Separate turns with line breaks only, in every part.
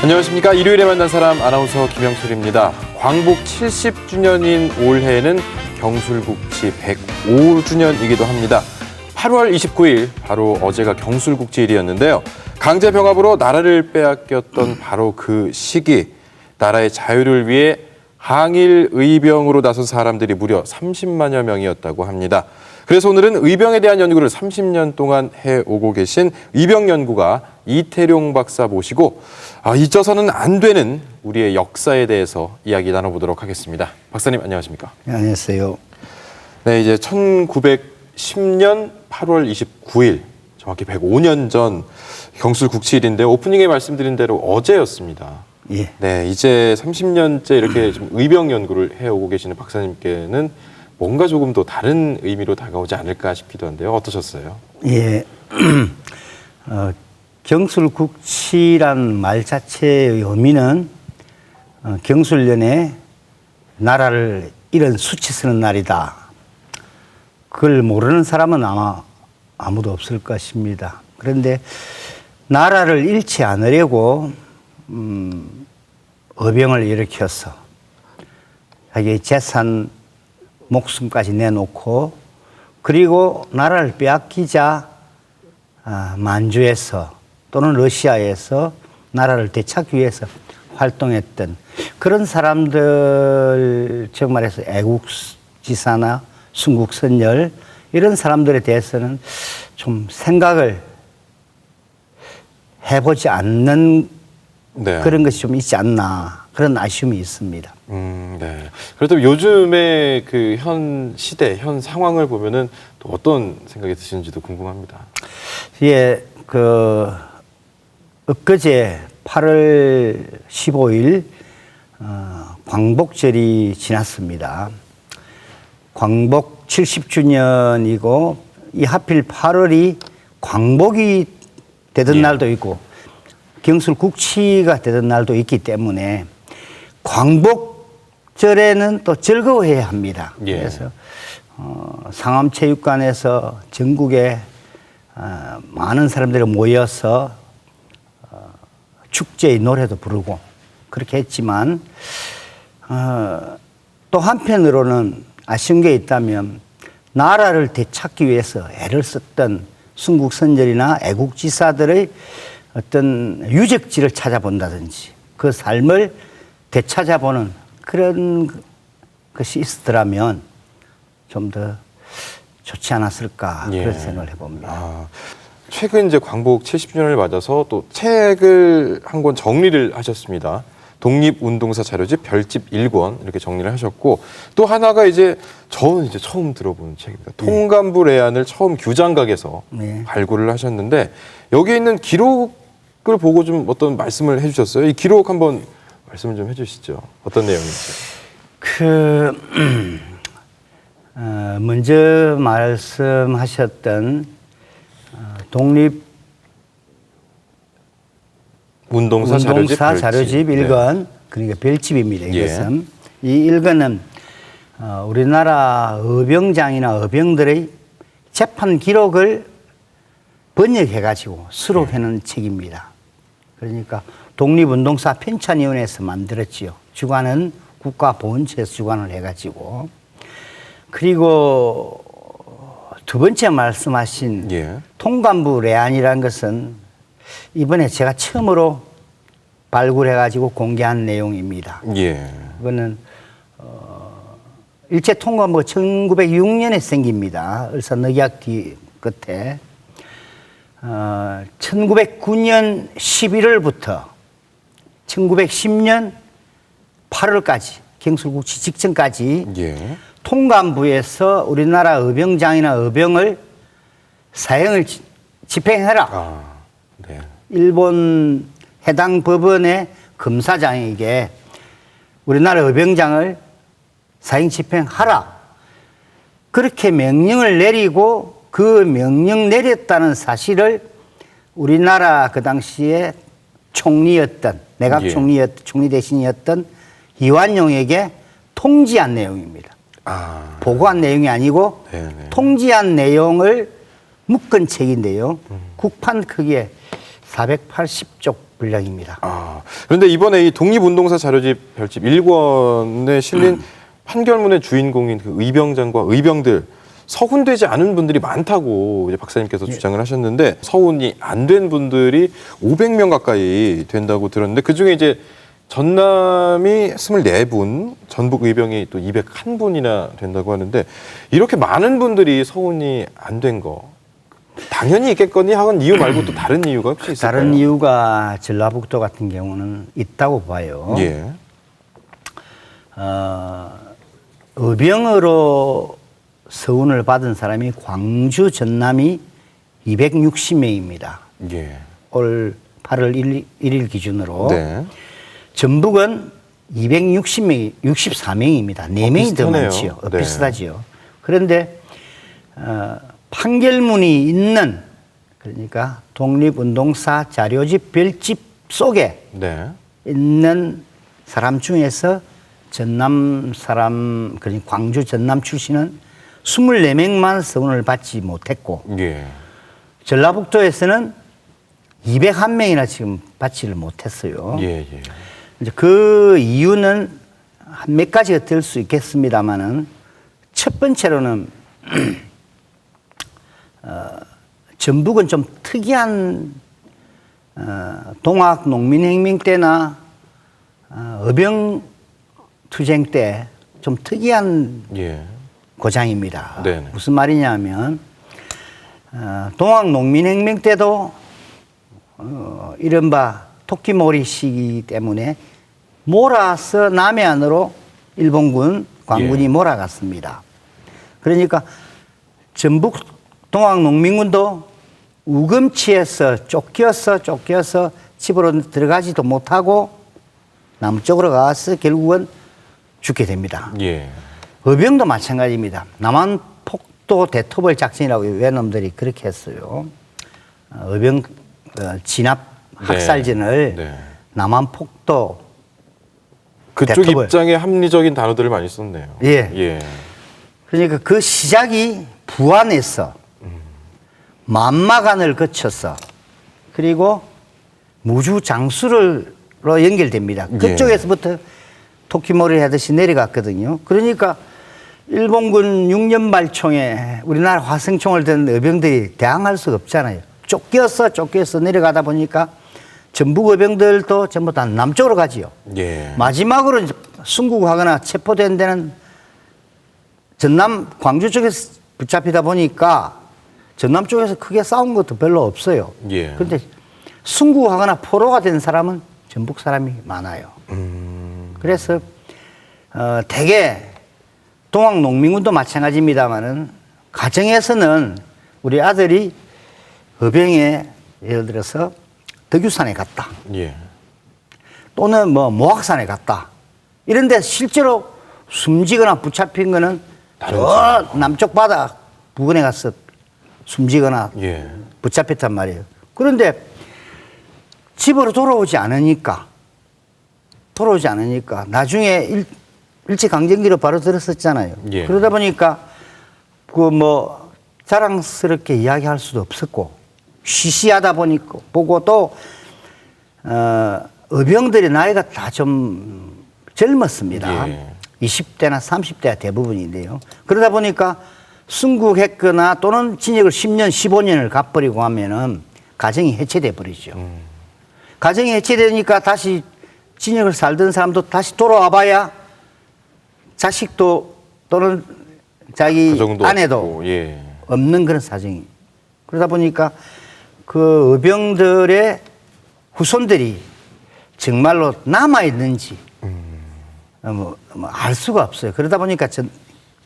안녕하십니까. 일요일에 만난 사람 아나운서 김영철입니다. 광복 70주년인 올해는 경술국치 105주년이기도 합니다. 8월 29일 바로 어제가 경술국치일이었는데요. 강제병합으로 나라를 빼앗겼던 바로 그 시기, 나라의 자유를 위해 항일 의병으로 나선 사람들이 무려 30만여 명이었다고 합니다. 그래서 오늘은 의병에 대한 연구를 30년 동안 해오고 계신 의병연구가 이태룡 박사 모시고 잊어서는 안 되는 우리의 역사에 대해서 이야기 나눠보도록 하겠습니다. 박사님 안녕하십니까?
네, 안녕하세요.
네, 이제 1910년 8월 29일, 정확히 105년 전 경술국치일인데 오프닝에 말씀드린 대로 어제였습니다.
예.
네, 이제 30년째 이렇게 좀 의병 연구를 해오고 계시는 박사님께는 뭔가 조금 더 다른 의미로 다가오지 않을까 싶기도 한데요. 어떠셨어요?
예. 경술국치란 말 자체의 의미는 경술년에 나라를 잃은 수치 쓰는 날이다. 그걸 모르는 사람은 아마 아무도 없을 것입니다. 그런데 나라를 잃지 않으려고 의병을 일으켜서 자기 재산 목숨까지 내놓고 그리고 나라를 빼앗기자 만주에서 또는 러시아에서 나라를 되찾기 위해서 활동했던 그런 사람들, 즉 말해서 애국지사나 순국선열 이런 사람들에 대해서는 좀 생각을 해보지 않는
네.
그런 것이 좀 있지 않나 그런 아쉬움이 있습니다.
네. 그래도 요즘의 그 현 시대, 현 상황을 보면은 또 어떤 생각이 드시는지도 궁금합니다.
예, 엊그제 8월 15일 광복절이 지났습니다. 광복 70주년이고 이 하필 8월이 광복이 되던 날도 있고 경술국치가 되던 날도 있기 때문에 광복절에는 또 즐거워해야 합니다.
예.
그래서 상암체육관에서 전국에 많은 사람들이 모여서 축제의 노래도 부르고 그렇게 했지만 또 한편으로는 아쉬운 게 있다면 나라를 되찾기 위해서 애를 썼던 순국선열이나 애국지사들의 어떤 유적지를 찾아본다든지 그 삶을 되찾아보는 그런 것이 있었더라면 좀 더 좋지 않았을까
예.
그런 생각을 해봅니다.
최근 이제 광복 70주년을 맞아서 또 책을 한 권 정리를 하셨습니다. 독립운동사 자료집 별집 1권 이렇게 정리를 하셨고 또 하나가 저는 이제 처음 들어보는 책입니다. 통감부 레안을 처음 규장각에서 발굴을 하셨는데 여기에 있는 기록을 보고 좀 어떤 말씀을 해주셨어요. 이 기록 한번 말씀을 좀 해주시죠. 어떤 내용인지.
먼저 말씀하셨던
운동사
자료집 1권, 그러니까 별집입니다. 이것은. 이 1권은 우리나라 의병장이나 의병들의 재판 기록을 번역해가지고 수록해놓은 책입니다. 그러니까 독립운동사 편찬위원회에서 만들었지요. 주관은 국가보훈처에서 주관을 해가지고. 그리고 두 번째 말씀하신 통감부 레안이라는 것은 이번에 제가 처음으로 발굴해가지고 공개한 내용입니다. 이거는 일제 통감부가 1906년에 생깁니다. 을사늑약 뒤 끝에 1909년 11월부터 1910년 8월까지 경술국치 직전까지 통감부에서 우리나라 의병장이나 의병을 사형을 집행해라. 일본 해당 법원의 검사장에게 우리나라 의병장을 사형 집행하라. 그렇게 명령을 내리고 그 명령 내렸다는 사실을 우리나라 그 당시에 총리였던 내각 총리 대신이었던 이완용에게 통지한 내용입니다. 보고한 내용이 아니고 통지한 내용을 묶은 책인데요. 국판 크기에 480쪽 분량입니다.
그런데 이번에 이 독립운동사 자료집 별집 1권에 실린 판결문의 주인공인 그 의병장과 의병들 서훈되지 않은 분들이 많다고 이제 박사님께서 주장을 하셨는데 서훈이 안 된 분들이 500명 가까이 된다고 들었는데 그중에 이제 전남이 24분, 전북 의병이 또 201분이나 된다고 하는데 이렇게 많은 분들이 서훈이 안 된 거 당연히 있겠거니 하는 이유 말고 또 다른 이유가 혹시 있을까요?
다른 이유가 전라북도 같은 경우는 있다고 봐요.
예.
의병으로 서훈을 받은 사람이 광주, 전남이 260명입니다.
예.
올 8월 1일 기준으로.
네.
전북은 260명, 64명입니다. 4명이 더
비슷하네요.
많지요.
네.
비슷하지요. 그런데 판결문이 있는 그러니까 독립운동사 자료집 별집 속에
네.
있는 사람 중에서 전남 사람, 그러니까 광주 전남 출신은 24명만 서훈을 받지 못했고
예.
전라북도에서는 201명이나 지금 받지를 못했어요.
예, 예.
이제 그 이유는 한 몇 가지가 될 수 있겠습니다만은 첫 번째로는 전북은 좀 특이한 동학 농민혁명 때나 의병 투쟁 때 좀 특이한
예.
고장입니다.
네네.
무슨 말이냐면 동학 농민혁명 때도 이른바 토끼몰이 시기 때문에 몰아서 남해안으로 일본군 관군이
예.
몰아갔습니다. 그러니까 전북 동학농민군도 우금치에서 쫓겨서 집으로 들어가지도 못하고 남쪽으로 가서 결국은 죽게 됩니다.
예.
의병도 마찬가지입니다. 남한폭도 대토벌 작전이라고 외놈들이 그렇게 했어요. 의병 진압 학살전을
네.
남한폭도
그쪽
대토벌.
입장에 합리적인 단어들을 많이 썼네요.
예.
예.
그러니까 그 시작이 부안에서 만마간을 거쳐서 그리고 무주 장수로 연결됩니다. 그쪽에서부터 토끼몰이 하듯이 내려갔거든요. 그러니까 일본군 6년발총에 우리나라 화성총을 든 의병들이 대항할 수가 없잖아요. 쫓겨서 내려가다 보니까 전북 의병들도 전부 다 남쪽으로 가지요.
예.
마지막으로 이제 순국하거나 체포된 데는 전남 광주 쪽에서 붙잡히다 보니까 전남 쪽에서 크게 싸운 것도 별로 없어요.
예.
그런데 순국하거나 포로가 된 사람은 전북 사람이 많아요. 그래서 대개 동학 농민군도 마찬가지입니다만은 가정에서는 우리 아들이 의병에 예를 들어서 덕유산에 갔다.
예.
또는 뭐 모악산에 갔다. 이런데 실제로 숨지거나 붙잡힌 거는 저 남쪽 바다 부근에 가서 숨지거나
예.
붙잡혔단 말이에요. 그런데 집으로 돌아오지 않으니까 나중에 일제강점기로 바로 들었었잖아요.
예.
그러다 보니까 그 뭐 자랑스럽게 이야기할 수도 없었고 시시하다 보니까 보고 또 의병들의 나이가 다 좀 젊었습니다.
예.
20대나 30대가 대부분인데요. 그러다 보니까 순국했거나 또는 징역을 10년, 15년을 갚버리고 하면은 가정이 해체돼 버리죠. 가정이 해체되니까 다시 징역을 살던 사람도 다시 돌아와 봐야 자식도 또는 자기
가정도
아내도
없고, 예.
없는 그런 사정이. 그러다 보니까 그 의병들의 후손들이 정말로 남아있는지 알 수가 없어요. 그러다 보니까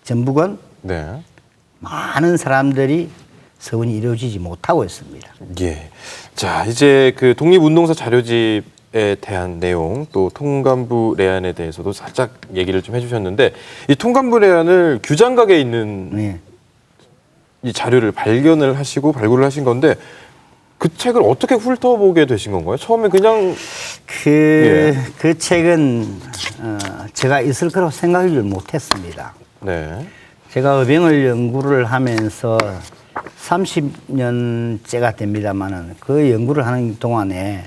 전북은
네.
많은 사람들이 서훈이 이루어지지 못하고 있습니다.
예. 자, 이제 그 독립운동사 자료집에 대한 내용 또 통감부 레안에 대해서도 살짝 얘기를 좀 해주셨는데 이 통감부 레안을 규장각에 있는
네.
이 자료를 발견을 하시고 발굴을 하신 건데 그 책을 어떻게 훑어보게 되신 건가요? 처음에 그냥
그 책은 제가 있을 거라고 생각을 못했습니다.
네.
제가 의병을 연구를 하면서 30년째가 됩니다만은 그 연구를 하는 동안에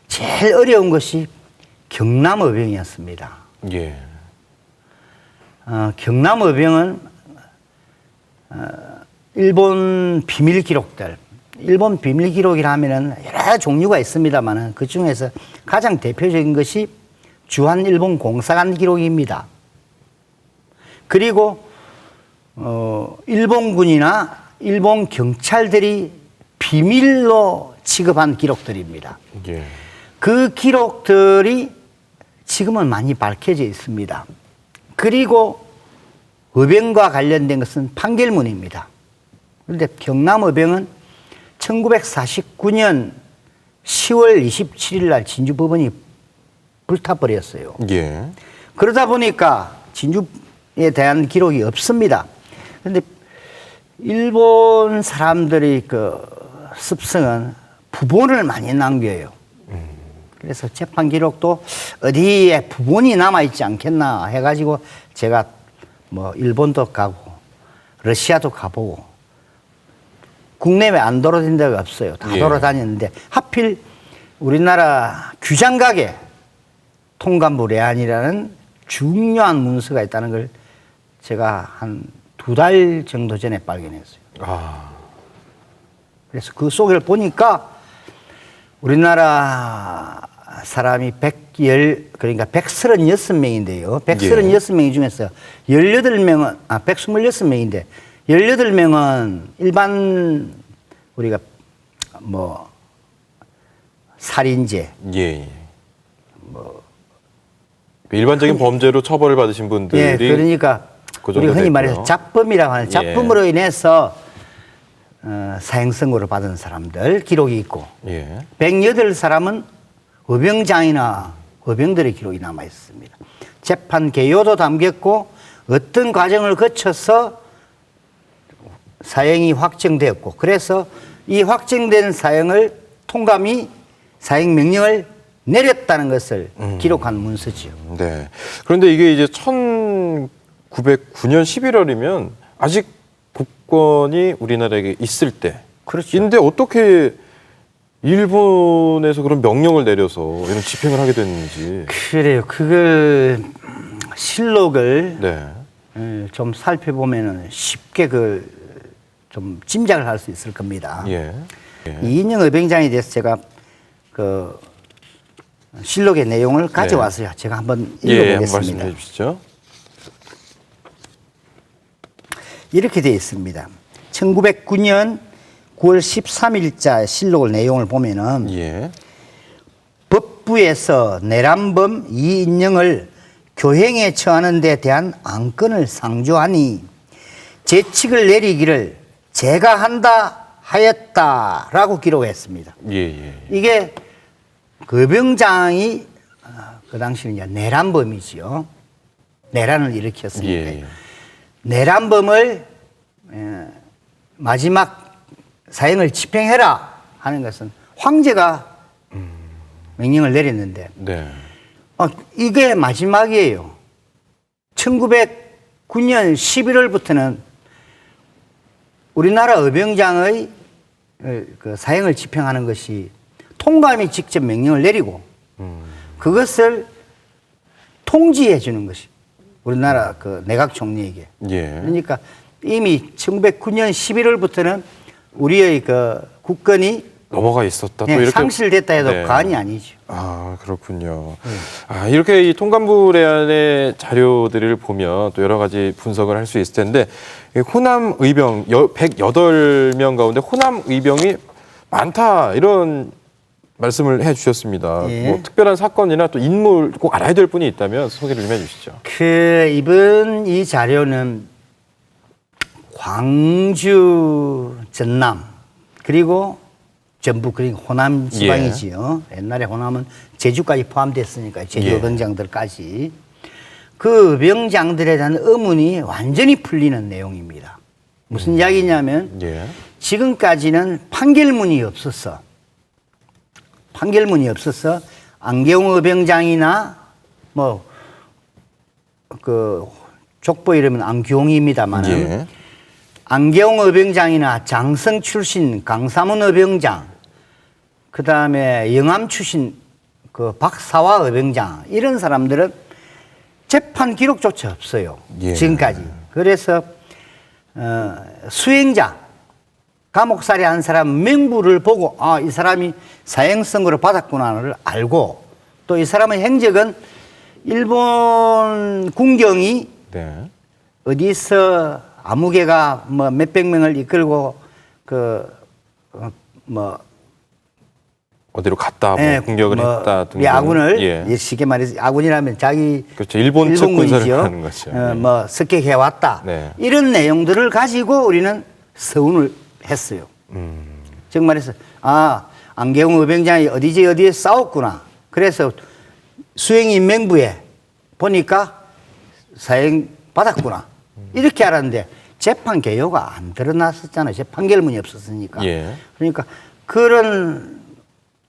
제일 어려운 것이 경남어병이었습니다.
예.
경남어병은 일본 비밀 기록들, 일본 비밀 기록이라 하면은 여러 종류가 있습니다만은 그 중에서 가장 대표적인 것이 주한 일본 공사관 기록입니다. 그리고 일본군이나 일본 경찰들이 비밀로 취급한 기록들입니다.
예.
그 기록들이 지금은 많이 밝혀져 있습니다. 그리고 의병과 관련된 것은 판결문입니다. 그런데 경남의병은 1949년 10월 27일 날 진주법원이 불타버렸어요.
예.
그러다 보니까 진주에 대한 기록이 없습니다. 그런데 일본 사람들이 그 습성은 부본을 많이 남겨요. 그래서 재판 기록도 어디에 부본이 남아있지 않겠나 해가지고 제가 뭐 일본도 가고 러시아도 가보고 국내외 안 돌아다닌 데가 없어요. 다
예.
돌아다녔는데 하필 우리나라 규장각에 통감부 레안이라는 중요한 문서가 있다는 걸 제가 한 2달 정도 전에 발견했어요.
아.
그래서 그 속을 보니까 우리나라 사람이 그러니까 136명인데요. 136명 중에서 18명은, 126명인데 18명은 일반 우리가 뭐 살인죄,
예. 예. 일반적인 범죄로 처벌을 받으신 분들이
예, 그러니까
그 정도
우리가 흔히
됐고요.
말해서 잡범이라고 하는
예.
잡범으로 인해서 사형 선고를 받은 사람들 기록이 있고
예.
108사람은 의병장이나 의병들의 기록이 남아 있습니다. 재판 개요도 담겼고 어떤 과정을 거쳐서 사형이 확정되었고 그래서 이 확정된 사형을 통감이 사형 명령을 내렸다는 것을 기록한 문서지요.
네. 그런데 이게 이제 1909년 11월이면 아직 국권이 우리나라에게 있을 때.
그렇죠.
인데 어떻게 일본에서 그런 명령을 내려서 이런 집행을 하게 됐는지.
그래요. 그걸 실록을
네.
좀 살펴보면은 쉽게 그 좀 짐작을 할 수 있을 겁니다.
예. 예.
이인영 의병장에 대해서 제가 그 실록의 내용을 가져왔어요. 제가 한번
예, 한번
읽어보겠습니다.
말씀해 주시죠.
이렇게 되어 있습니다. 1909년 9월 13일자 실록을 내용을 보면은
예.
법부에서 내란범 이인영을 교행에 처하는 데 대한 안건을 상조하니 제칙을 내리기를 제가 한다 하였다라고 기록했습니다.
예, 예.
이게 의병장이 그 당시는 이제 내란범이지요. 내란을 일으켰으니까.
예.
내란범을 마지막 사형을 집행해라 하는 것은 황제가 명령을 내렸는데
네.
이게 마지막이에요. 1909년 11월부터는 우리나라 의병장의 그 사형을 집행하는 것이 통감이 직접 명령을 내리고 그것을 통지해 주는 것이 우리나라 그 내각 총리에게.
예.
그러니까 이미 1909년 11월부터는 우리의 그 국권이
넘어가 있었다. 또 이렇게
상실됐다 해도
네.
과언이 아니죠.
아, 그렇군요. 아, 이렇게 이 통감부 레안의 자료들을 보면 또 여러 가지 분석을 할 수 있을 텐데, 호남 의병 108명 가운데 호남 의병이 많다 이런 말씀을 해 주셨습니다.
예.
뭐 특별한 사건이나 또 인물 꼭 알아야 될 분이 있다면 소개를 좀 해 주시죠.
이번 이 자료는 광주, 전남, 그리고 전북, 그리고 호남 지방이지요. 옛날에 호남은 제주까지 포함됐으니까, 제주
예.
병장들까지. 그 병장들에 대한 의문이 완전히 풀리는 내용입니다. 무슨 이야기냐면,
예.
지금까지는 판결문이 없었어. 안경 의병장이나 뭐, 그, 족보 이름은 안경입니다만은,
예.
안경 의병장이나 장성 출신 강사문 의병장, 그 다음에 영암 출신 그 박사와 의병장 이런 사람들은 재판 기록조차 없어요.
예.
지금까지. 그래서 수행자 감옥살이한 사람 명부를 보고 아, 이 사람이 사형 선고를 받았구나를 알고 또 이 사람의 행적은 일본 군경이
네.
어디서 아무개가 뭐 몇백 명을 이끌고
어디로 갔다, 뭐
예,
공격을
뭐
했다 등등.
야군을
예.
쉽게 말해서 아군이라면 자기
그렇죠. 일본 측 군사를
군이지요.
하는 것이죠. 예.
뭐 습격해 왔다.
네.
이런 내용들을 가지고 우리는 서운을 했어요. 즉 말해서 아 안개웅 의병장이 어디에 싸웠구나. 그래서 수행인 명부에 보니까 사형 받았구나. 이렇게 알았는데 재판 개요가 안 드러났었잖아요. 재판 결문이 없었으니까.
예.
그러니까 그런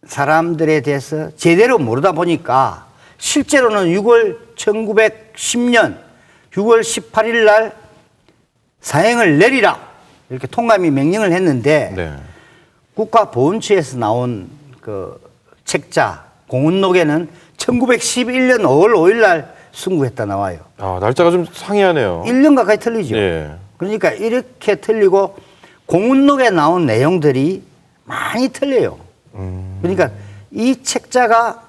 사람들에 대해서 제대로 모르다 보니까 실제로는 1910년 6월 18일 날 사형을 내리라 이렇게 통감이 명령을 했는데
네.
국가보훈처에서 나온 그 책자 공훈록에는 1911년 5월 5일 날 승구했다 나와요.
아, 날짜가 좀 상이하네요.
1년 가까이 틀리죠.
예.
그러니까 이렇게 틀리고 공훈록에 나온 내용들이 많이 틀려요. 그러니까 이 책자가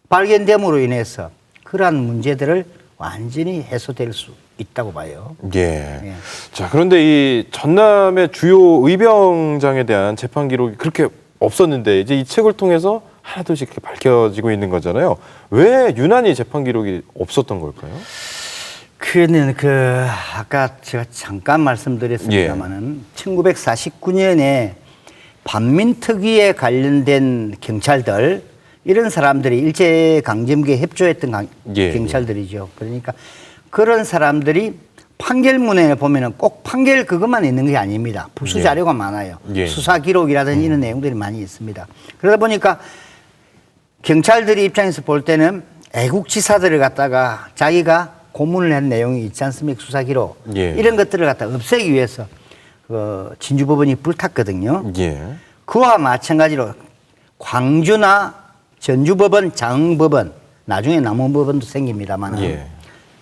발견됨으로 인해서 그러한 문제들을 완전히 해소될 수 있다고 봐요.
예.
예.
자, 그런데 이 전남의 주요 의병장에 대한 재판 기록이 그렇게 없었는데 이제 이 책을 통해서 하나둘씩 이렇게 밝혀지고 있는 거잖아요. 왜 유난히 재판 기록이 없었던 걸까요?
그는 아까 제가 잠깐 말씀드렸습니다만은 1949년에 반민특위에 관련된 경찰들 이런 사람들이 일제 강점기에 협조했던
예,
경찰들이죠. 그러니까 그런 사람들이 판결문에 보면은 꼭 판결 그것만 있는 게 아닙니다. 부수 자료가 많아요.
예.
수사 기록이라든지 이런 내용들이 많이 있습니다. 그러다 보니까 경찰들이 입장에서 볼 때는 애국지사들을 갖다가 자기가 고문을 한 내용이 있지 않습니까? 수사 기록.
예.
이런 것들을 갖다 없애기 위해서 진주법원이 불탔거든요.
예.
그와 마찬가지로 광주나 전주법원, 장흥법원, 나중에 남원법원도 생깁니다만
예.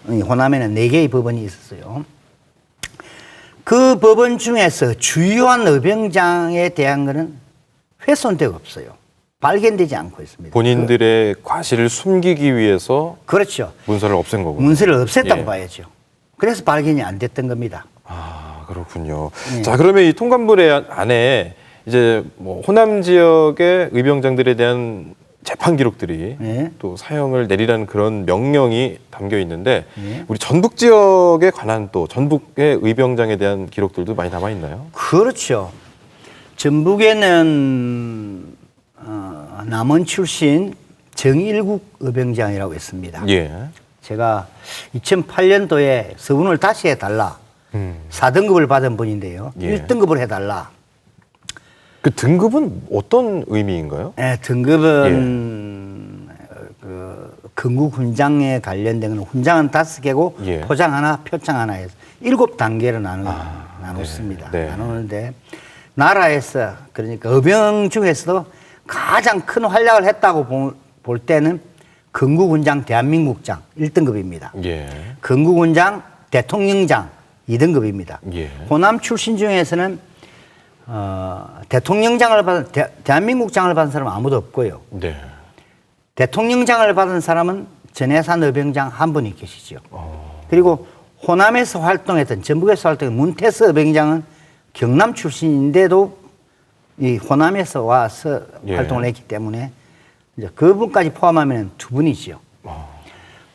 호남에는 4개의 법원이 있었어요. 그 법원 중에서 주요한 의병장에 대한 것은 훼손되고 없어요. 발견되지 않고 있습니다.
본인들의 과실을 숨기기 위해서
그렇죠.
문서를 없앤 거고.
문서를 없앴다고
예.
봐야죠. 그래서 발견이 안 됐던 겁니다.
아, 그렇군요.
예.
자, 그러면 이 통감물의 안에 이제 뭐 호남 지역의 의병장들에 대한 재판 기록들이
예.
또 사형을 내리라는 그런 명령이 담겨 있는데
예.
우리 전북 지역에 관한 또 전북의 의병장에 대한 기록들도 많이 남아 있나요?
그렇죠. 전북에는 남원 출신 정일국 의병장이라고 있습니다.
예.
제가 2008년도에 서운을 다시 해달라. 4등급을 받은 분인데요.
예.
1등급을 해달라.
그 등급은 어떤 의미인가요?
네, 등급은 건국 훈장에 관련된 건 훈장은 5개고
예.
포장 하나, 표창 하나 해서 7단계로 나눴습니다.
네.
나누는데 나라에서 그러니까 의병 중에서도 가장 큰 활약을 했다고 볼 때는 건국훈장 대한민국장 1등급입니다.
예.
건국훈장 대통령장 2등급입니다.
예.
호남 출신 중에서는 대통령장을 받은 대한민국장을 받은 사람은 아무도 없고요.
네.
대통령장을 받은 사람은 전해산 의병장 한 분이 계시죠. 그리고 호남에서 활동했던 전북에서 활동했던 문태서 의병장은 경남 출신인데도 이 호남에서 와서
예.
활동을 했기 때문에 이제 그분까지 포함하면 2분이죠.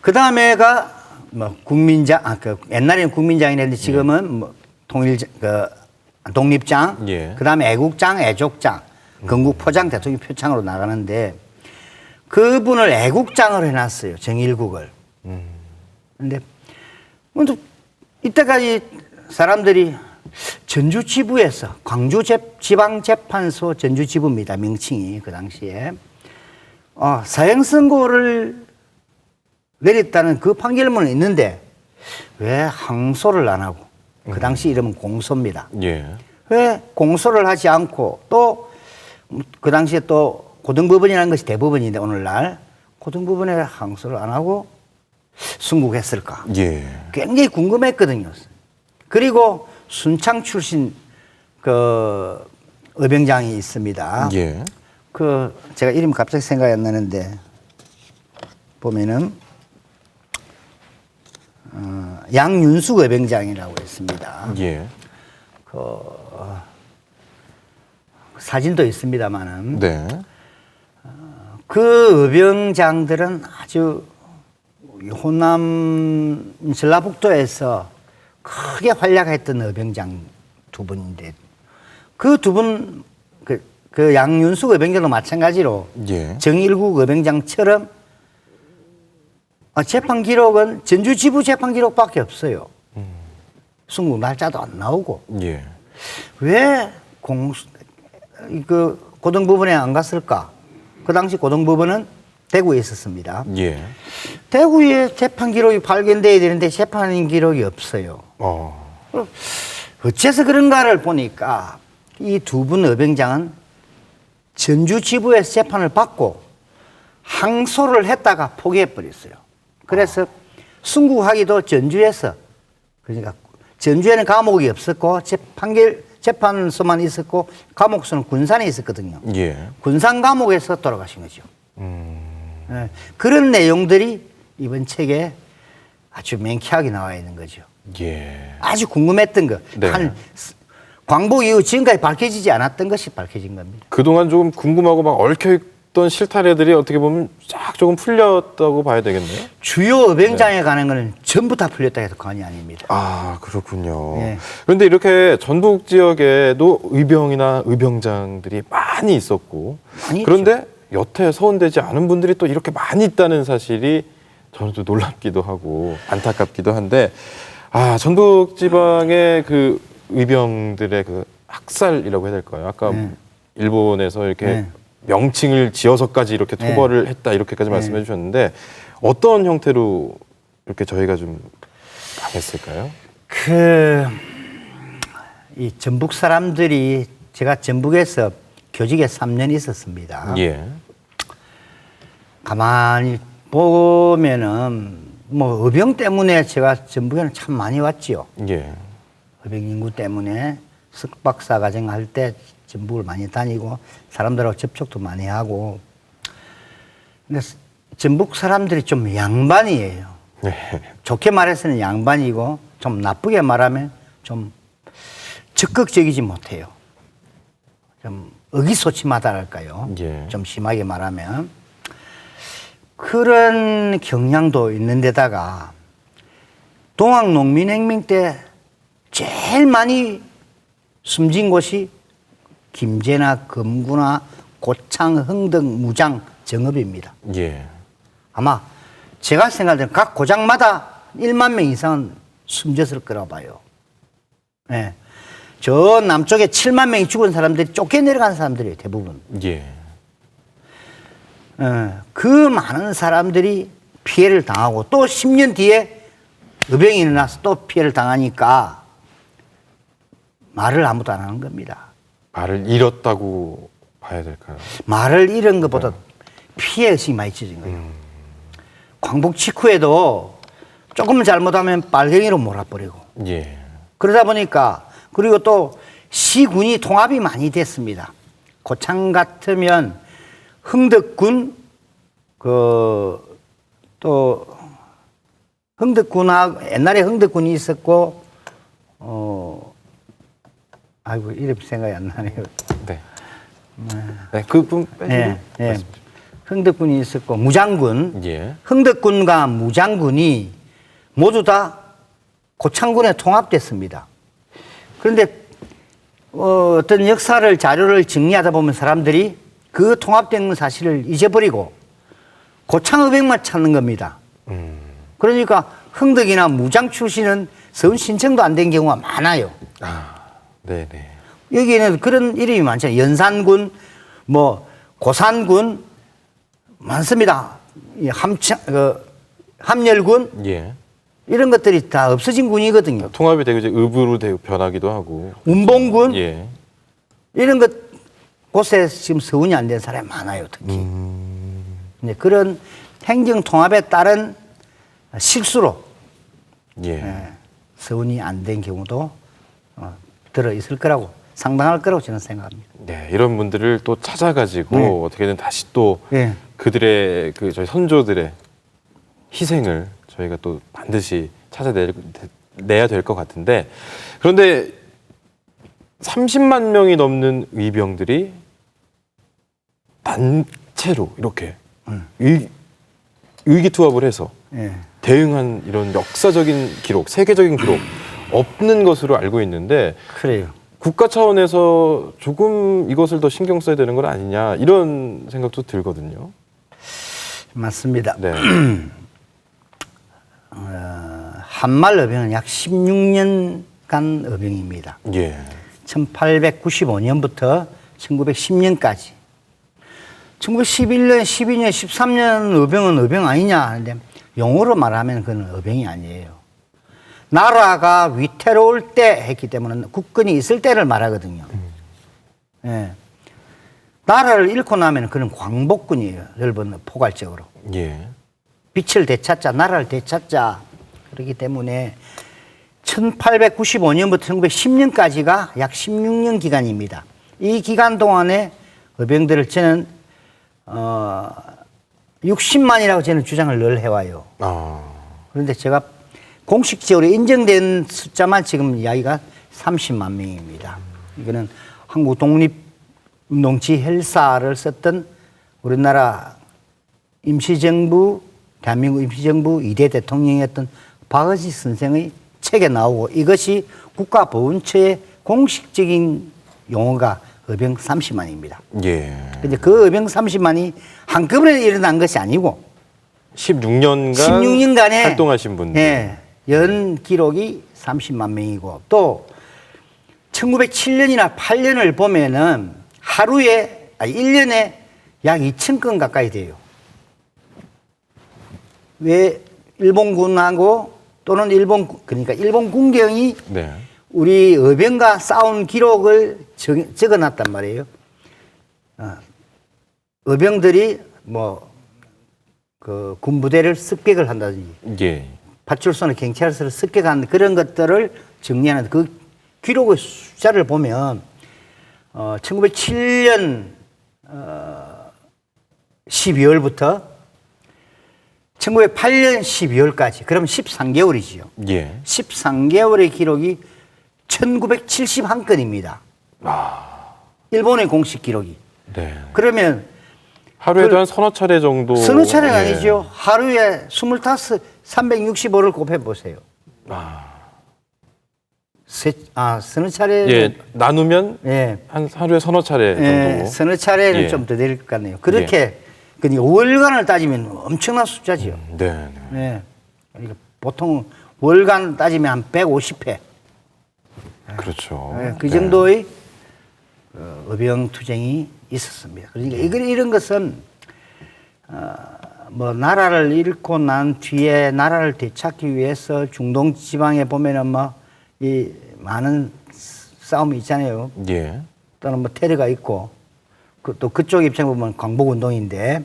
그 다음에가 뭐 국민장, 옛날에는 국민장이랬는데 지금은 뭐 독립장,
예.
그 다음에 애국장, 애족장, 건국포장, 대통령 표창으로 나가는데 그분을 애국장을 해놨어요. 정일국을. 근데 또 이때까지 사람들이 전주지부에서 광주지방재판소 전주지부입니다. 명칭이 그 당시에 사형 선고를 내렸다는 그 판결문은 있는데 왜 항소를 안 하고 그 당시 이름은 공소입니다.
예.
왜 공소를 하지 않고 또 그 당시에 또 고등부분이라는 것이 대부분인데 오늘날 고등부분에 항소를 안 하고 순국했을까?
예.
굉장히 궁금했거든요. 그리고 순창 출신 그 의병장이 있습니다.
예.
그 제가 이름 갑자기 생각이 안 나는데 보면은 양윤숙 의병장이라고 있습니다.
예.
그 사진도 있습니다만은
네.
그 의병장들은 아주 호남 전라북도에서 크게 활약했던 의병장 두 분인데 그 두 분 그 양윤숙 의병장도 마찬가지로
예.
정일국 의병장처럼 재판 기록은 전주 지부 재판 기록밖에 없어요. 순국 날짜도 안 나오고
예.
왜 그 고등부분에 안 갔을까? 그 당시 고등부분은 대구에 있었습니다.
예.
대구에 재판 기록이 발견돼야 되는데 재판 기록이 없어요. 어째서 그런가를 보니까 이 두 분 의병장은 전주 지부에서 재판을 받고 항소를 했다가 포기해버렸어요. 그래서 순국하기도 전주에서, 그러니까 전주에는 감옥이 없었고 재판소만 있었고 감옥소는 군산에 있었거든요.
예.
군산 감옥에서 돌아가신 거죠. 네, 그런 내용들이 이번 책에 아주 명쾌하게 나와 있는 거죠.
예.
아주 궁금했던 거.
네.
광복 이후 지금까지 밝혀지지 않았던 것이 밝혀진 겁니다.
그동안 조금 궁금하고 막 얽혀있던 실타래들이 어떻게 보면 쫙 조금 풀렸다고 봐야 되겠네요.
주요 의병장에 관한 거는 전부 다 풀렸다 해도 과언이 아닙니다.
아, 그렇군요.
예.
그런데 이렇게 전북 지역에도 의병이나 의병장들이 많이 있었고,
많이
그런데 여태 서원되지 않은 분들이 또 이렇게 많이 있다는 사실이 저는 또 놀랍기도 하고 안타깝기도 한데, 아, 전북 지방의 그 의병들의 그 학살이라고 해야 될까요? 아까 일본에서 이렇게 명칭을 지어서까지 이렇게 토벌을 했다 이렇게까지 말씀해 주셨는데 어떤 형태로 이렇게 저희가 좀 당했을까요?
이 전북 사람들이 제가 전북에서 교직에 3년 있었습니다.
예.
가만히 보면은 뭐 의병 때문에 제가 전북에는 참 많이 왔지요.
예.
의병 인구 때문에 석박사 과정 할 때 전북을 많이 다니고 사람들하고 접촉도 많이 하고. 근데 전북 사람들이 좀 양반이에요.
네.
좋게 말해서는 양반이고 좀 나쁘게 말하면 좀 적극적이지 못해요. 좀 의기소침하다랄까요.
예.
좀 심하게 말하면. 그런 경향도 있는데다가 동학농민혁명 때 제일 많이 숨진 곳이 김제나 금구나 고창, 흥덕, 무장, 정읍입니다.
예.
아마 제가 생각하는 각 고장마다 1만 명 이상은 숨졌을 거라 봐요. 네. 저 남쪽에 7만 명이 죽은 사람들이 쫓겨내려간 사람들이에요, 대부분.
예.
그 많은 사람들이 피해를 당하고 또 10년 뒤에 의병이 일어나서 또 피해를 당하니까 말을 아무도 안 하는 겁니다.
말을 잃었다고 봐야 될까요?
말을 잃은 것보다 피해 의식이 많이 찢어진 거예요. 광복 직후에도 조금 잘못하면 빨갱이로 몰아버리고.
예.
그러다 보니까 그리고 또 시군이 통합이 많이 됐습니다. 고창 같으면 흥덕군 또 흥덕군하고 옛날에 흥덕군이 있었고 아이고 이름 생각이 안 나네요.
네. 네, 그분 빼주고.
예, 예. 흥덕군이 있었고 무장군,
예.
흥덕군과 무장군이 모두 다 고창군에 통합됐습니다. 그런데 어떤 역사를 자료를 정리하다 보면 사람들이 그 통합된 사실을 잊어버리고 고창의병만 찾는 겁니다. 그러니까 흥덕이나 무장 출신은 서울 신청도 안 된 경우가 많아요.
아, 네네.
여기에는 그런 이름이 많잖아요. 연산군, 뭐 고산군 많습니다. 함열군
예.
이런 것들이 다 없어진 군이거든요.
통합이 되고 이제 읍으로 되고 변하기도 하고.
운봉군
예.
이런 것 곳에 지금 서운이 안 된 사람이 많아요, 특히. 이제 그런 행정 통합에 따른 실수로
예.
서운이 안 된 경우도 들어 있을 거라고 상당할 거라고 저는 생각합니다.
네, 이런 분들을 또 찾아가지고 어떻게든 다시 또
네.
그들의 그 저희 선조들의 희생을 저희가 또 반드시 찾아내야 될 것 같은데, 그런데 30만 명이 넘는 의병들이 단체로 이렇게 의기투합을 해서
예.
대응한 이런 역사적인 기록, 세계적인 기록 없는 것으로 알고 있는데,
그래요.
국가 차원에서 조금 이것을 더 신경 써야 되는 건 아니냐, 이런 생각도 들거든요.
맞습니다.
네.
한말 의병은 약 16년간 의병입니다.
예.
1895년부터 1910년까지. 1911년, 12년, 13년 의병은 의병 아니냐 하는데 용어로 말하면 그건 의병이 아니에요. 나라가 위태로울 때 했기 때문에 국권이 있을 때를 말하거든요. 예. 나라를 잃고 나면 그는 광복군이에요. 여러분 포괄적으로.
예.
빛을 되찾자, 나라를 되찾자. 그렇기 때문에 1895년부터 1910년까지가 약 16년 기간입니다. 이 기간 동안에 의병들을 저는 60만이라고 저는 주장을 늘 해와요. 그런데 제가 공식적으로 인정된 숫자만 지금 이야기가 30만 명입니다. 이거는 한국 독립운동 지헬사를 썼던 우리나라 임시정부, 대한민국 임시정부 2대 대통령이었던 박의지 선생의 책에 나오고, 이것이 국가보훈처의 공식적인 용어가 의병 30만입니다.
예.
근데 그 의병 30만이 한꺼번에 일어난 것이 아니고
16년간의 활동하신 분들.
예, 연 기록이 30만 명이고, 또 1907년이나 8년을 보면은 하루에 1년에 약 2,000건 가까이 돼요. 왜 일본군하고 또는 그러니까 일본 군경이
네.
우리 의병과 싸운 기록을 적어놨단 말이에요. 의병들이 그 군부대를 습격을 한다든지,
예.
파출소나 경찰서를 습격한 그런 것들을 정리하는 그 기록의 숫자를 보면 1907년 12월부터 1908년 12월까지, 그럼 13개월이지요.
예.
13개월의 기록이 1971건입니다. 일본의 공식 기록이.
네.
그러면
하루에도 한 서너 차례 정도.
서너 차례가
예.
아니죠. 하루에 25, 365를 곱해보세요. 서너 차례.
예, 나누면
예.
한 하루에 서너 차례 정도.
예, 서너 차례는
예.
좀 더 될 것 같네요. 그렇게, 그러니까 월간을 따지면 엄청난 숫자지요.
네. 네.
예. 그러니까 보통 월간 따지면 한 150회.
그렇죠.
예, 그 정도의 의병 투쟁이 있었습니다. 그러니까 이런 것은 나라를 잃고 난 뒤에 나라를 되찾기 위해서 중동 지방에 보면은 이 많은 싸움이 있잖아요.
예.
또는 테러가 있고, 또 그쪽 입장 보면 광복운동인데,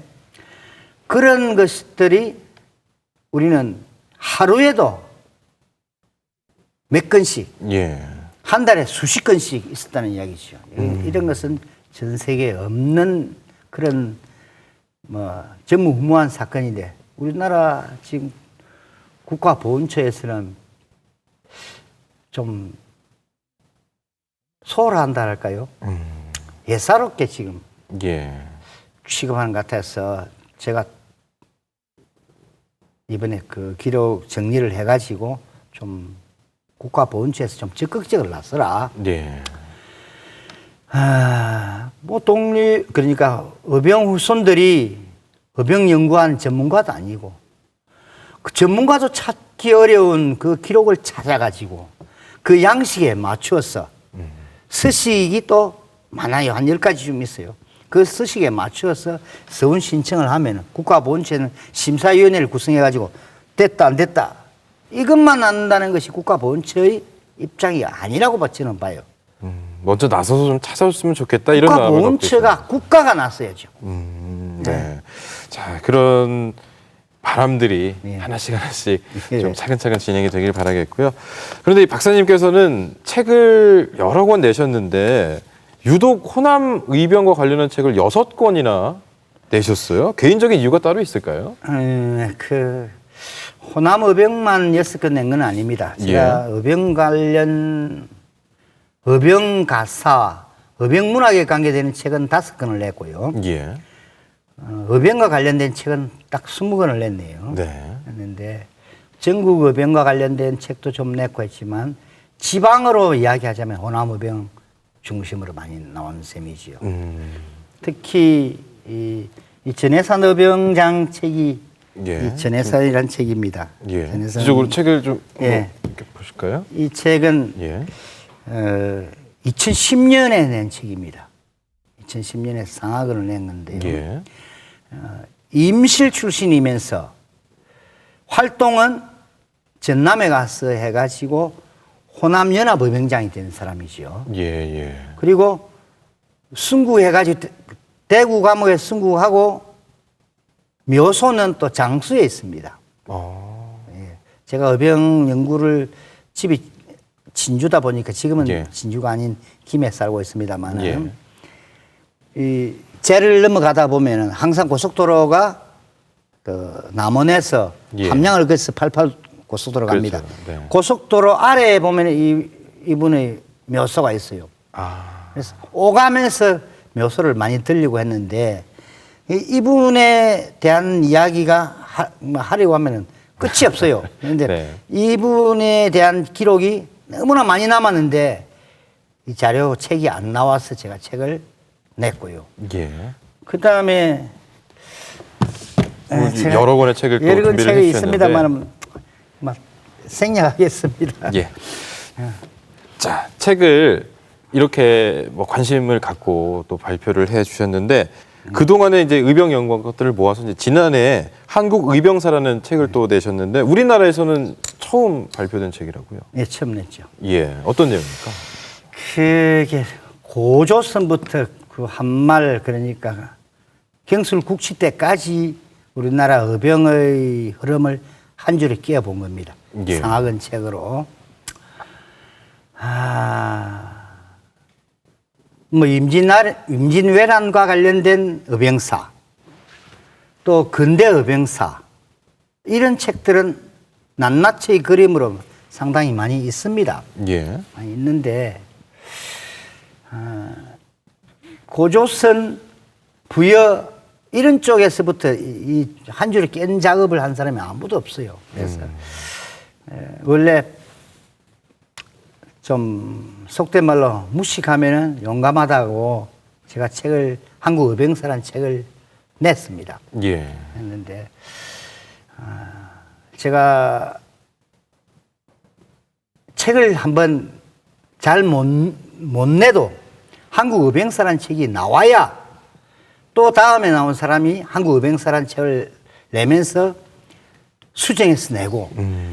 그런 것들이 우리는 하루에도 몇 건씩,
예.
한 달에 수십 건씩 있었다는 이야기죠. 이런 것은 전 세계에 없는 그런 전무후무한 사건인데, 우리나라 지금 국가보훈처에서는 좀 소홀한다 할까요? 예사롭게 지금
예.
취급하는 것 같아서 제가 이번에 그 기록 정리를 해가지고 좀 국가보훈처에서 좀 적극적으로 나서라.
예.
그러니까 의병 후손들이 의병 연구한 전문가도 아니고, 그 전문가도 찾기 어려운 그 기록을 찾아가지고 그 양식에 맞추어서 서식이 또 많아요. 한 10가지 좀 있어요. 그 서식에 맞추어서 서운 신청을 하면 국가보훈처는 심사위원회를 구성해가지고 됐다 안 됐다 이것만 안다는 것이 국가보훈처의 입장이 아니라고 저는 봐요.
먼저 나서서 좀 찾아줬으면 좋겠다 이런 마음을 갖고
국가보훈처가 국가가 나서야죠.
네. 자, 그런 바람들이
네.
하나씩 하나씩
예.
좀 차근차근 진행이 되길 바라겠고요. 그런데 이 박사님께서는 책을 여러 권 내셨는데 유독 호남 의병과 관련한 책을 6권이나 내셨어요. 개인적인 이유가 따로 있을까요?
그 호남 의병만 6건 낸 건 아닙니다. 제가 의병 관련 의병 가사, 의병 문학에 관계되는 책은 5건을 냈고요.
예.
의병과 관련된 책은 딱 20권을 냈네요.
네.
했는데 전국 의병과 관련된 책도 좀 냈고 했지만 지방으로 이야기하자면 호남 의병 중심으로 많이 나온 셈이지요. 특히 이 전해산 의병장 책이
예.
이 전해산이라는 책입니다.
예.
전해산.
이쪽으로 책을 좀
예.
이렇게 보실까요?
이 책은
예.
2010년에 낸 책입니다. 2010년에 상하권을 낸 건데요.
예.
임실 출신이면서 활동은 전남에 가서 해가지고 호남 연합 의병장이 된 사람이죠.
예, 예.
그리고 승구해가지고 대구 감옥에 승구하고 묘소는 또 장수에 있습니다. 예. 제가 의병 연구를 집이 진주다 보니까 지금은
예.
진주가 아닌 김해 살고 있습니다만은
예.
이 제를 넘어가다 보면은 항상 고속도로가 그 남원에서
예.
함양을 거쳐서 88 고속도로 갑니다.
그렇죠. 네.
고속도로 아래에 보면 이분의 묘소가 있어요.
아.
그래서 오가면서 묘소를 많이 들리고 했는데 이분에 대한 이야기가 하려고 하면은 끝이 없어요. 그런데
네.
이분에 대한 기록이 너무나 많이 남았는데 이 자료 책이 안 나와서 제가 책을 냈고요.
예.
그 다음에
여러 권의 책을 또
여러 권
준비를
책이
해주셨는데.
있습니다만 막 생략하겠습니다.
예. 자, 책을 이렇게 뭐 관심을 갖고 또 발표를 해 주셨는데 그동안에 이제 의병 연구한 것들을 모아서 이제 지난해 한국 의병사라는 책을 또 내셨는데 우리나라에서는 처음 발표된 책이라고요.
예, 처음 냈죠.
예. 어떤 내용입니까?
그게 고조선부터 그 한말 그러니까 경술 국치 때까지 우리나라 의병의 흐름을 한 줄에 끼워본 겁니다.
예.
상하권 책으로. 뭐 임진왜란과 관련된 의병사, 또 근대 의병사 이런 책들은 낱낱이 그림으로 상당히 많이 있습니다.
예.
많이 있는데 고조선 부여 이런 쪽에서부터 이 한 줄에 깬 작업을 한 사람이 아무도 없어요. 그래서 원래 좀 속된 말로 무식하면은 용감하다고 제가 한국 의병사라는 책을 냈습니다.
예.
했는데 제가 책을 한번 잘 못 내도 한국 의병사라는 책이 나와야 또 다음에 나온 사람이 한국 의병사라는 책을 내면서 수정해서 내고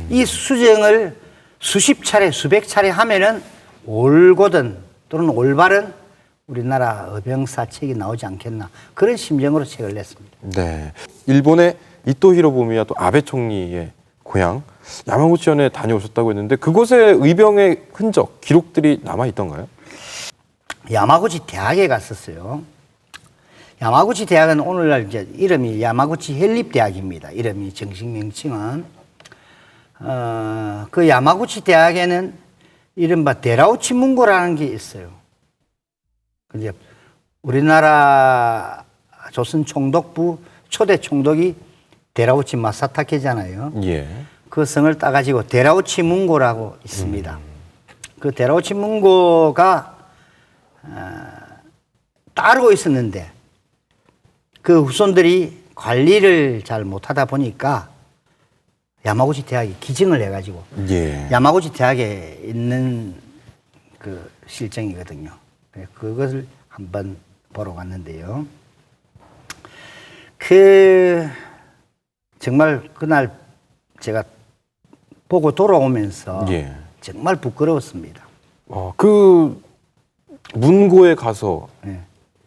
이 수정을 수십 차례, 수백 차례 하면은 옳거든 또는 올바른 우리나라 의병사 책이 나오지 않겠나 그런 심정으로 책을 냈습니다.
네. 일본의 이토 히로부미야 또 아베 총리의 고향 야마구치현에 다녀오셨다고 했는데 그곳에 의병의 흔적, 기록들이 남아 있던가요?
야마구치 대학에 갔었어요. 야마구치 대학은 오늘날 이제 이름이 야마구치 헬립대학입니다. 이름이 정식 명칭은 그 야마구치 대학에는 이른바 데라우치 문고라는 게 있어요. 이제 우리나라 조선 총독부 초대 총독이 데라우치 마사타케잖아요.
예.
그 성을 따가지고 데라우치 문고라고 있습니다. 그 데라우치 문고가 따르고 있었는데 그 후손들이 관리를 잘 못하다 보니까 야마구치 대학이 기증을 해가지고
예.
야마구치 대학에 있는 그 실정이거든요. 그것을 한번 보러 갔는데요. 정말 그날 제가 보고 돌아오면서
예.
정말 부끄러웠습니다.
그 문고에 가서
네.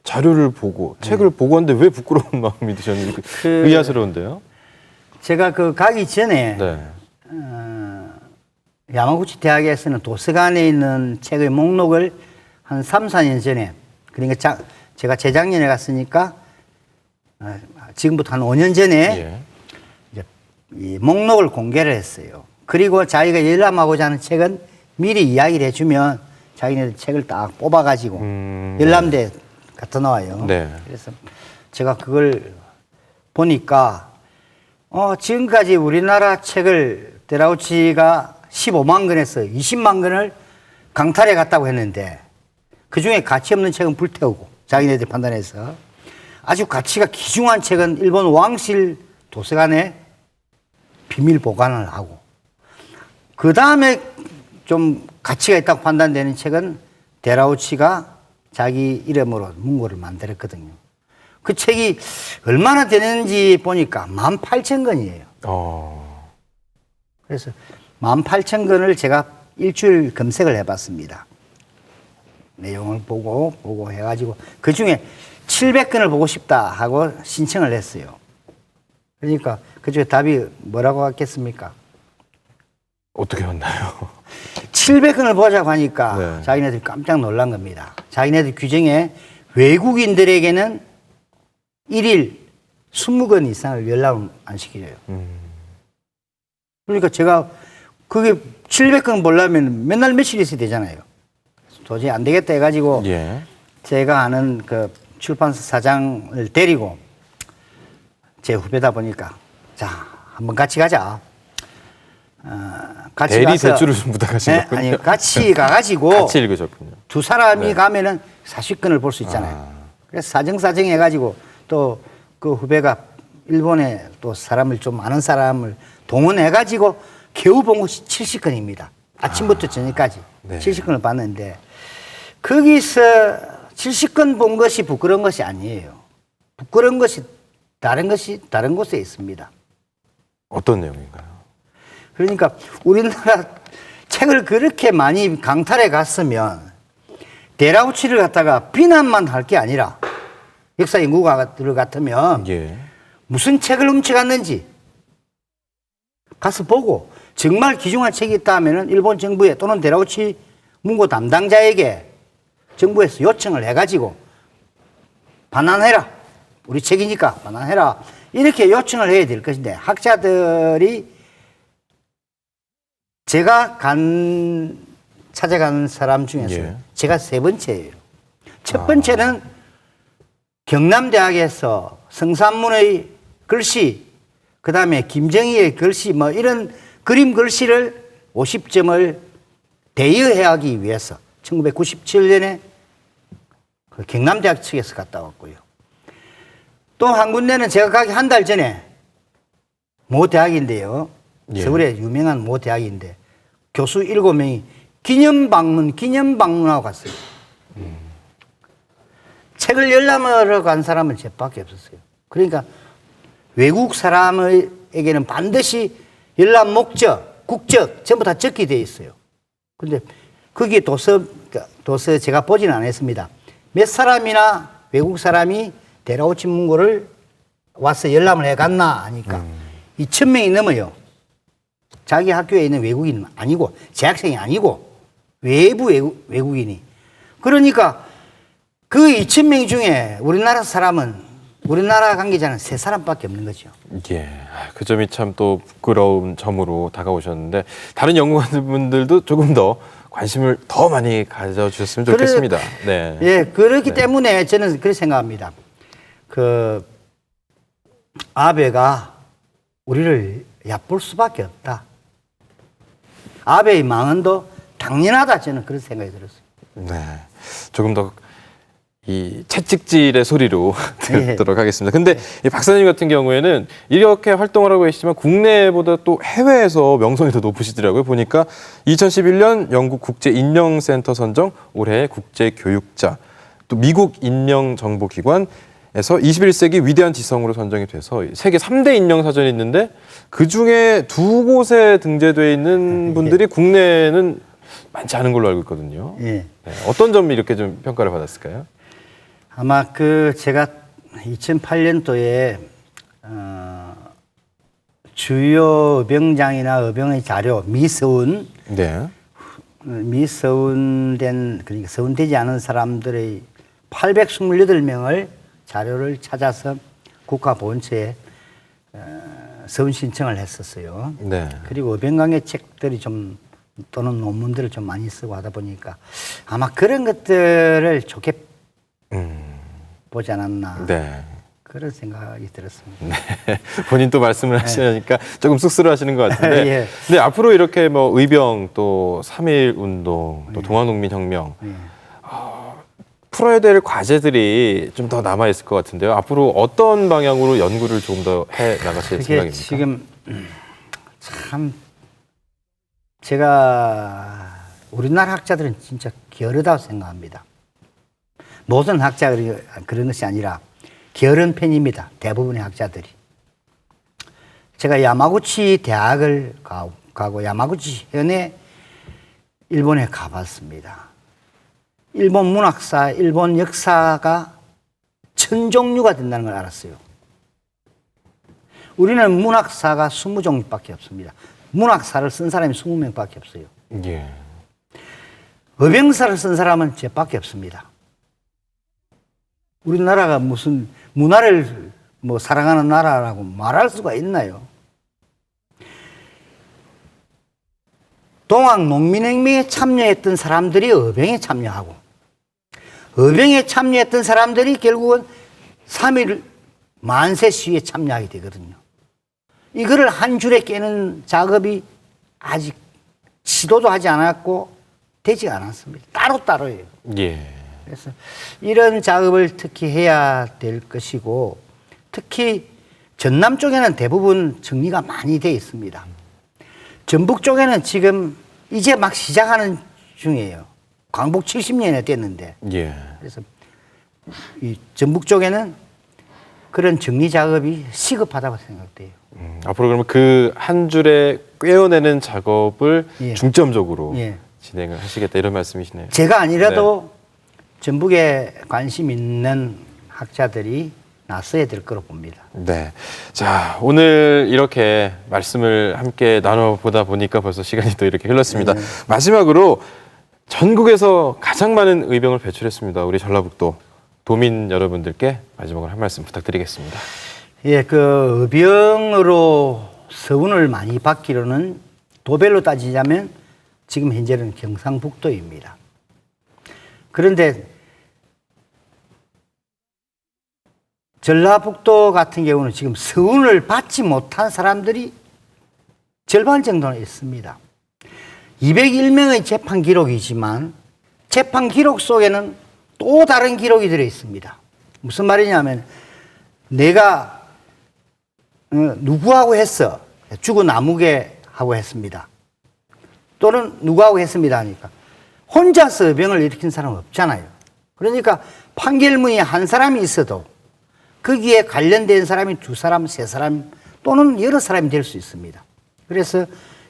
자료를 보고 책을 보고 하는데 왜 부끄러운 마음이 드셨는지 의아스러운데요.
제가 그 가기 전에
네.
야마구치 대학에서는 도서관에 있는 책의 목록을 한 3, 4년 전에 그러니까 제가 재작년에 갔으니까 지금부터 한 5년 전에
예.
이제 이 목록을 공개를 했어요. 그리고 자기가 열람하고자 하는 책은 미리 이야기를 해주면 자기네들 책을 딱 뽑아가지고 열람대 갖다 놓아요.
네.
그래서 제가 그걸 보니까 지금까지 우리나라 책을 데라우치가 15만 권에서 20만 권을 강탈해 갔다고 했는데 그중에 가치 없는 책은 불태우고 자기네들 판단해서 아주 가치가 귀중한 책은 일본 왕실 도서관에 비밀 보관을 하고 그 다음에 좀 가치가 있다고 판단되는 책은 데라우치가 자기 이름으로 문고를 만들었거든요. 그 책이 얼마나 되는지 보니까 18,000권이에요. 그래서 18,000권을 제가 일주일 검색을 해봤습니다. 내용을 보고 해가지고 그 중에 700권을 보고 싶다 하고 신청을 했어요. 그러니까 그중에 답이 뭐라고 왔겠습니까?
어떻게 왔나요?
700권을 보자고 하니까
네.
자기네들이 깜짝 놀란 겁니다. 자기네들 규정에 외국인들에게는 1일 20권 이상을 열람을 안 시켜줘요. 그러니까 제가 그게 700권 보려면 맨날 며칠 있어야 되잖아요. 도저히 안 되겠다 해가지고
예.
제가 아는 그 출판사 사장을 데리고 제 후배다 보니까 자 한번 같이 가자. 같이
대리
가서
대주를 좀 부탁하신
네,
거군요.
아니 같이 가가지고
같이 읽으셨군요.
두 사람이
네.
가면은 40권을 볼 수 있잖아요. 그래서 사정사정 해가지고 또 그 후배가 일본에 또 사람을 좀 아는 사람을 동원해가지고 겨우 본 것이 70권입니다. 아침부터 저녁까지
네.
70권을 봤는데 거기서 70권 본 것이 부끄러운 것이 아니에요. 부끄러운 것이 다른 곳에 있습니다.
어떤 내용인가요?
그러니까 우리나라 책을 그렇게 많이 강탈해 갔으면 데라우치를 갖다가 비난만 할 게 아니라 역사 연구가 들어갔으면
예.
무슨 책을 훔쳐갔는지 가서 보고 정말 귀중한 책이 있다 하면은 일본 정부에 또는 데라우치 문고 담당자에게 정부에서 요청을 해가지고 반환해라. 우리 책이니까 반환해라. 이렇게 요청을 해야 될 것인데 학자들이 제가 찾아간 사람 중에서
예.
제가 세 번째예요. 첫 번째는 경남대학에서 성산문의 글씨, 그 다음에 김정희의 글씨, 뭐 이런 그림 글씨를 50점을 대여하기 위해서 1997년에 그 경남대학 측에서 갔다 왔고요. 또 한 군데는 제가 가기 한 달 전에 모 대학인데요.
예.
서울의 유명한 모 대학인데 교수 7명이 기념 방문하고 갔어요. 책을 열람하러 간 사람은 저밖에 없었어요. 그러니까 외국 사람에게는 반드시 열람 목적, 국적 전부 다 적게 돼 있어요. 근데 거기에 도서 제가 보지는 않았습니다. 몇 사람이나 외국 사람이 데라우치 문고를 와서 열람을 해갔나 하니까 2,000명이 넘어요. 자기 학교에 있는 외국인은 아니고 재학생이 아니고 외부 외국인이. 그러니까 그 2,000명 중에 우리나라 관계자는 3사람밖에 없는 거죠.
예. 그 점이 참 또 부끄러운 점으로 다가오셨는데 다른 연구관분들도 조금 더 관심을 더 많이 가져주셨으면 좋겠습니다. 네.
예, 그렇기 때문에 저는 그렇게 생각합니다. 아베가 우리를 얕볼 수밖에 없다. 아베의 망언도 당연하다. 저는 그런 생각이 들었어요.
네. 조금 더 이 채찍질의 소리로 듣도록 하겠습니다. 근데 이 박사님 같은 경우에는 이렇게 활동을 하고 계시지만 국내보다 또 해외에서 명성이 더 높으시더라고요. 보니까 2011년 영국 국제인명센터 선정 올해의 국제교육자, 또 미국 인명정보기관에서 21세기 위대한 지성으로 선정이 돼서 세계 3대 인명사전이 있는데 그중에 2곳에 등재되어 있는 분들이 국내에는 많지 않은 걸로 알고 있거든요.
예.
네, 어떤 점이 이렇게 좀 평가를 받았을까요?
아마 제가 2008년도에 주요 의병장이나 의병의 자료 미서운
네.
미서운된 그러니까 서운되지 않은 사람들의 828명을 자료를 찾아서 국가보훈처에 서운 신청을 했었어요.
네.
그리고 의병강의 책들이 좀 또는 논문들을 좀 많이 쓰고 하다 보니까 아마 그런 것들을 좋게 보지 않았나
네.
그런 생각이 들었습니다.
네. 본인 또 말씀을 하시니까 조금 쑥스러워하시는 것 같은데.
예.
근데 앞으로 이렇게 뭐 의병 또 3.1 운동 또 동학농민혁명
예.
풀어야 될 과제들이 좀 더 남아 있을 것 같은데요. 앞으로 어떤 방향으로 연구를 조금 더 해 나가실
그게
생각입니까?
지금 참 제가 우리나라 학자들은 진짜 게으르다고 생각합니다. 모든 학자들이 그런 것이 아니라 게으른 편입니다. 대부분의 학자들이. 제가 야마구치 대학을 가고 야마구치 현에 일본에 가봤습니다. 일본 문학사, 일본 역사가 천 종류가 된다는 걸 알았어요. 우리는 문학사가 20종류밖에 없습니다. 문학사를 쓴 사람이 20명밖에 없어요.
예.
의병사를 쓴 사람은 저밖에 없습니다. 우리나라가 무슨 문화를 뭐 사랑하는 나라라고 말할 수가 있나요? 동학농민혁명에 참여했던 사람들이 의병에 참여하고 의병에 참여했던 사람들이 결국은 3.1 만세 시위에 참여하게 되거든요. 이거를 한 줄에 깨는 작업이 아직 시도도 하지 않았고 되지 않았습니다. 따로따로예요.
예.
그래서 이런 작업을 특히 해야 될 것이고 특히 전남 쪽에는 대부분 정리가 많이 돼 있습니다. 전북 쪽에는 지금 이제 막 시작하는 중이에요. 광복 70년이 됐는데.
예.
그래서 이 전북 쪽에는 그런 정리 작업이 시급하다고 생각돼요.
앞으로 그러면 그 한 줄에 꿰어내는 작업을
예.
중점적으로
예.
진행을 하시겠다 이런 말씀이시네요.
제가 아니라도 전북에 관심 있는 학자들이 나서야 될 거로 봅니다.
네. 자, 오늘 이렇게 말씀을 함께 나눠보다 보니까 벌써 시간이 또 이렇게 흘렀습니다.
네.
마지막으로 전국에서 가장 많은 의병을 배출했습니다. 우리 전라북도 도민 여러분들께 마지막으로 한 말씀 부탁드리겠습니다.
예, 의병으로 서운을 많이 받기로는 도별로 따지자면 지금 현재는 경상북도입니다. 그런데 전라북도 같은 경우는 지금 서운을 받지 못한 사람들이 절반 정도는 있습니다. 201명의 재판 기록이지만 재판 기록 속에는 또 다른 기록이 들어 있습니다. 무슨 말이냐면 내가 누구하고 했어? 죽은 아무개 하고 했습니다. 또는 누구하고 했습니다 하니까 혼자서 의병을 일으킨 사람은 없잖아요. 그러니까 판결문이 한 사람이 있어도 거기에 관련된 사람이 두 사람, 세 사람 또는 여러 사람이 될 수 있습니다. 그래서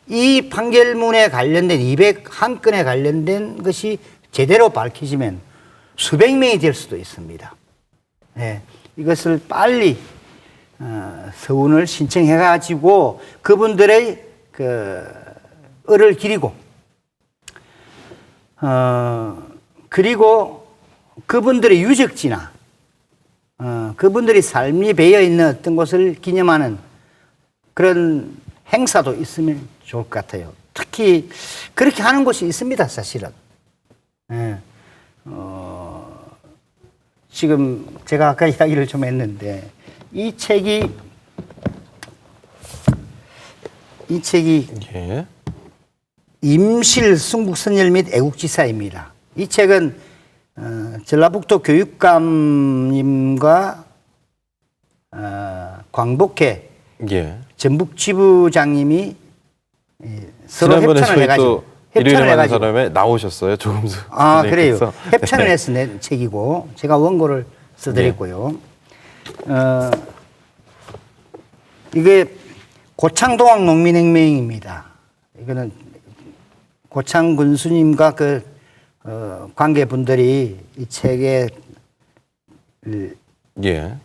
이 판결문에 관련된 201건에 관련된 것이 제대로 밝혀지면 수백 명이 될 수도 있습니다. 네, 이것을 빨리 서운을 신청해가지고 그분들의 을을 기리고 그리고 그분들의 유적지나 그분들이 삶이 배어 있는 어떤 곳을 기념하는 그런 행사도 있으면 좋을 것 같아요. 특히 그렇게 하는 곳이 있습니다, 사실은. 예. 지금 제가 아까 이야기를 좀 했는데 이 책이
예.
임실 순국선열 및 애국지사입니다. 이 책은 전라북도 교육감님과 광복회
예.
전북지부장님이 서로
지난번에
협찬을
저희
해가지고
또 일요일에 만난 사람에 나오셨어요. 조금수.
아 그래요.
선생님께서.
협찬을
네.
해서 낸 책이고 제가 원고를 써드렸고요. 이게 고창동학 농민혁명입니다. 이거는 고창 군수님과 그 관계분들이 이 책에
예.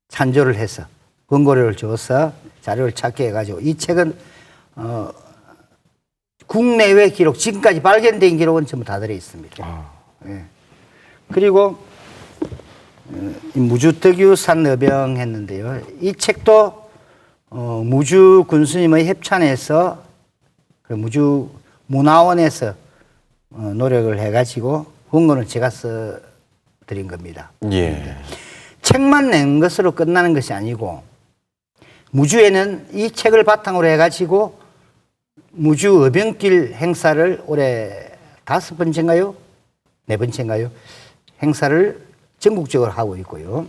찬조를 해서 원고료를 줘서 자료를 찾게 해가지고 이 책은 국내외 기록 지금까지 발견된 기록은 전부 다 들어 있습니다. 예. 그리고 이 무주특유산 어병 했는데요. 이 책도 무주 군수님의 협찬에서 그 무주 문화원에서 노력을 해가지고 원고는 제가 써 드린 겁니다.
예.
책만 낸 것으로 끝나는 것이 아니고 무주에는 이 책을 바탕으로 해가지고 무주 어병길 행사를 올해 5번째인가요? 4번째인가요? 행사를 전국적으로 하고 있고요.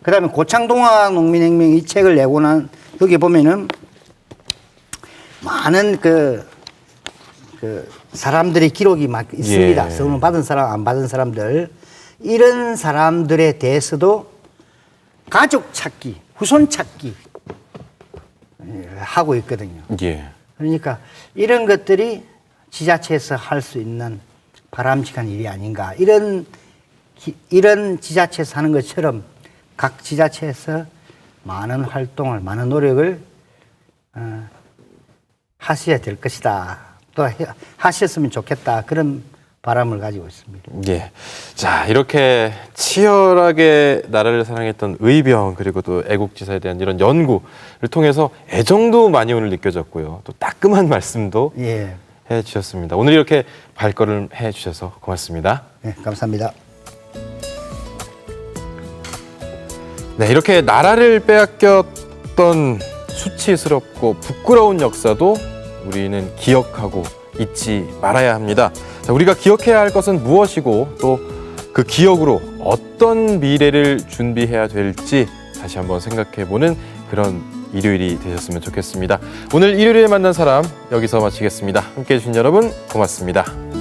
그 다음에 고창동화농민혁명 이 책을 내고 난 여기 보면은 많은 그 사람들의 기록이 막 있습니다.
예.
선물 받은 사람, 안 받은 사람들. 이런 사람들에 대해서도 가족 찾기, 후손 찾기 하고 있거든요.
예.
그러니까 이런 것들이 지자체에서 할 수 있는 바람직한 일이 아닌가. 이런 지자체에서 하는 것처럼 각 지자체에서 많은 활동을, 많은 노력을 하셔야 될 것이다. 또 하셨으면 좋겠다. 그런 바람을 가지고 있습니다.
예. 자, 이렇게 치열하게 나라를 사랑했던 의병 그리고 또 애국지사에 대한 이런 연구를 통해서 애정도 많이 오늘 느껴졌고요. 또 따끔한 말씀도
예.
해 주셨습니다. 오늘 이렇게 발걸음 해 주셔서 고맙습니다.
네, 감사합니다.
네, 이렇게 나라를 빼앗겼던 수치스럽고 부끄러운 역사도 우리는 기억하고 잊지 말아야 합니다. 자, 우리가 기억해야 할 것은 무엇이고 또 그 기억으로 어떤 미래를 준비해야 될지 다시 한번 생각해보는 그런 일요일이 되셨으면 좋겠습니다. 오늘 일요일에 만난 사람 여기서 마치겠습니다. 함께해 주신 여러분 고맙습니다.